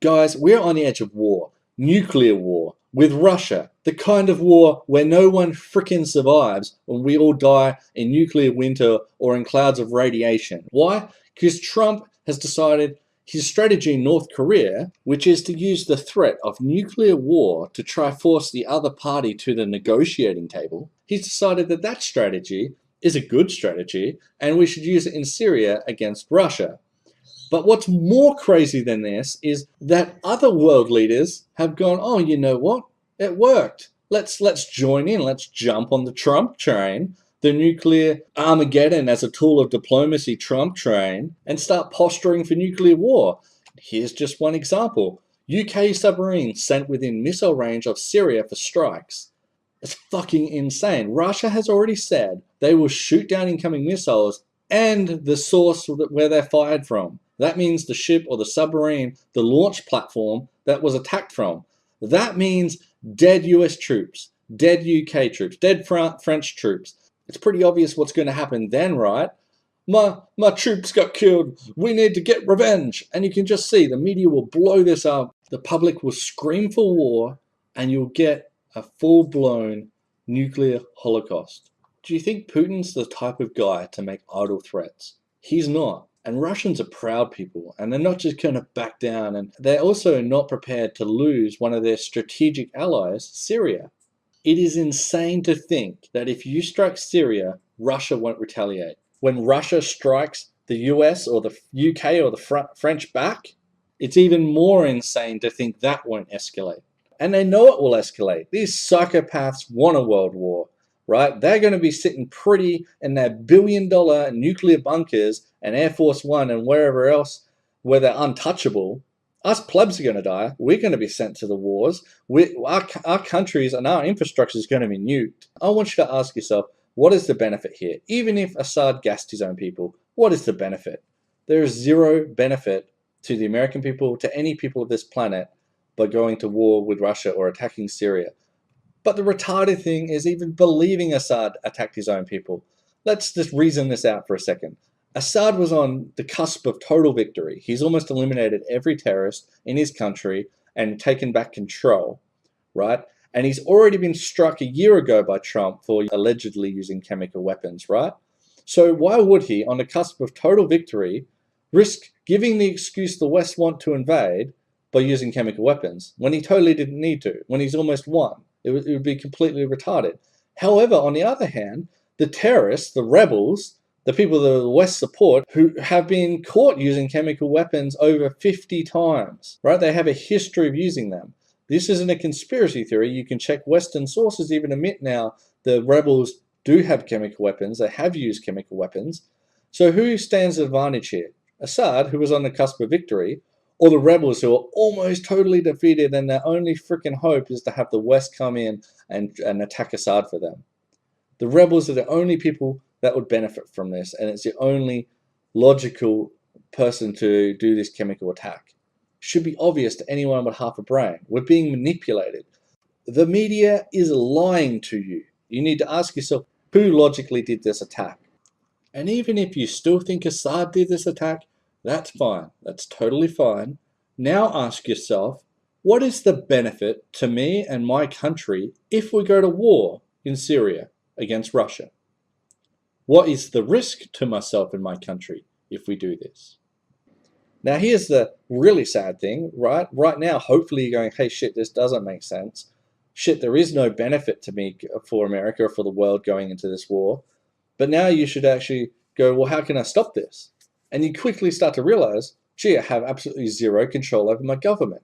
Guys, we're on the edge of war. Nuclear war with Russia. The kind of war where no one frickin' survives and we all die in nuclear winter or in clouds of radiation. Why? Because Trump has decided his strategy in North Korea, which is to use the threat of nuclear war to try force the other party to the negotiating table. He's decided that that strategy is a good strategy and we should use it in Syria against Russia. But what's more crazy than this is that other world leaders have gone, oh, you know what? It worked. Let's join in. Let's jump on the Trump train, the nuclear Armageddon as a tool of diplomacy Trump train, and start posturing for nuclear war. Here's just one example. UK submarines sent within missile range of Syria for strikes. It's fucking insane. Russia has already said they will shoot down incoming missiles and the source where they're fired from. That means the ship or the submarine, the launch platform that was attacked from. That means dead US troops, dead UK troops, dead French troops. It's pretty obvious what's going to happen then, right? My troops got killed. We need to get revenge. And you can just see the media will blow this up. The public will scream for war and you'll get a full-blown nuclear holocaust. Do you think Putin's the type of guy to make idle threats? He's not. And Russians are proud people, and they're not just going to back down, and they're also not prepared to lose one of their strategic allies, Syria. It is insane to think that if you strike Syria, Russia won't retaliate. When Russia strikes the US or the UK or the French back, it's even more insane to think that won't escalate. And they know it will escalate. These psychopaths want a world war. Right? They're going to be sitting pretty in their billion-dollar nuclear bunkers and Air Force One and wherever else where they're untouchable. Us plebs are going to die. We're going to be sent to the wars. Our countries and our infrastructure is going to be nuked. I want you to ask yourself, what is the benefit here? Even if Assad gassed his own people, what is the benefit? There is zero benefit to the American people, to any people of this planet, by going to war with Russia or attacking Syria. But the retarded thing is even believing Assad attacked his own people. Let's just reason this out for a second. Assad was on the cusp of total victory. He's almost eliminated every terrorist in his country and taken back control, right? And he's already been struck a year ago by Trump for allegedly using chemical weapons, right? So why would he, on the cusp of total victory, risk giving the excuse the West want to invade by using chemical weapons when he totally didn't need to, when he's almost won? It would be completely retarded. However, on the other hand, the terrorists, the rebels, the people that the West support, who have been caught using chemical weapons over 50 times, right? They have a history of using them. This isn't a conspiracy theory. You can check Western sources even admit now the rebels do have chemical weapons. They have used chemical weapons. So who stands at advantage here? Assad, who was on the cusp of victory, or the rebels who are almost totally defeated and their only freaking hope is to have the West come in and attack Assad for them. The rebels are the only people that would benefit from this, and it's the only logical person to do this chemical attack. Should be obvious to anyone with half a brain. We're being manipulated. The media is lying to you. You need to ask yourself, who logically did this attack? And even if you still think Assad did this attack, that's fine. That's totally fine. Now ask yourself, what is the benefit to me and my country if we go to war in Syria against Russia? What is the risk to myself and my country if we do this? Now here's the really sad thing, right? Right now, hopefully you're going, hey shit, this doesn't make sense. Shit, there is no benefit to me for America or for the world going into this war. But now you should actually go, well, how can I stop this? And you quickly start to realize, gee, I have absolutely zero control over my government.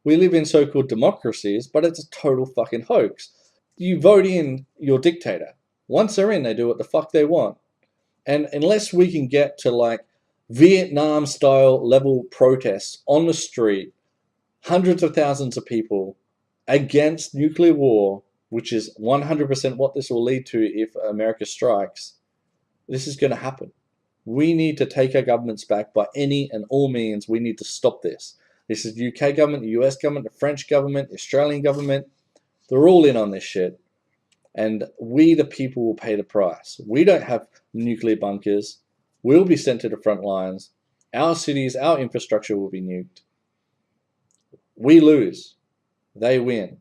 We live in so-called democracies, but it's a total fucking hoax. You vote in your dictator. Once they're in, they do what the fuck they want. And unless we can get to like Vietnam-style level protests on the street, hundreds of thousands of people against nuclear war, which is 100% what this will lead to if America strikes, this is going to happen. We need to take our governments back by any and all means. We need to stop this. This is the UK government, the US government, the French government, the Australian government. They're all in on this shit. And we, the people, will pay the price. We don't have nuclear bunkers. We'll be sent to the front lines. Our cities, our infrastructure will be nuked. We lose. They win.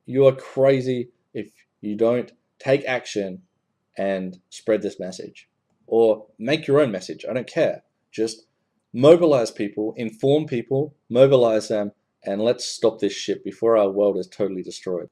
You are crazy if you don't take action and spread this message. Or make your own message. I don't care. Just mobilize people, inform people, mobilize them, and let's stop this shit before our world is totally destroyed.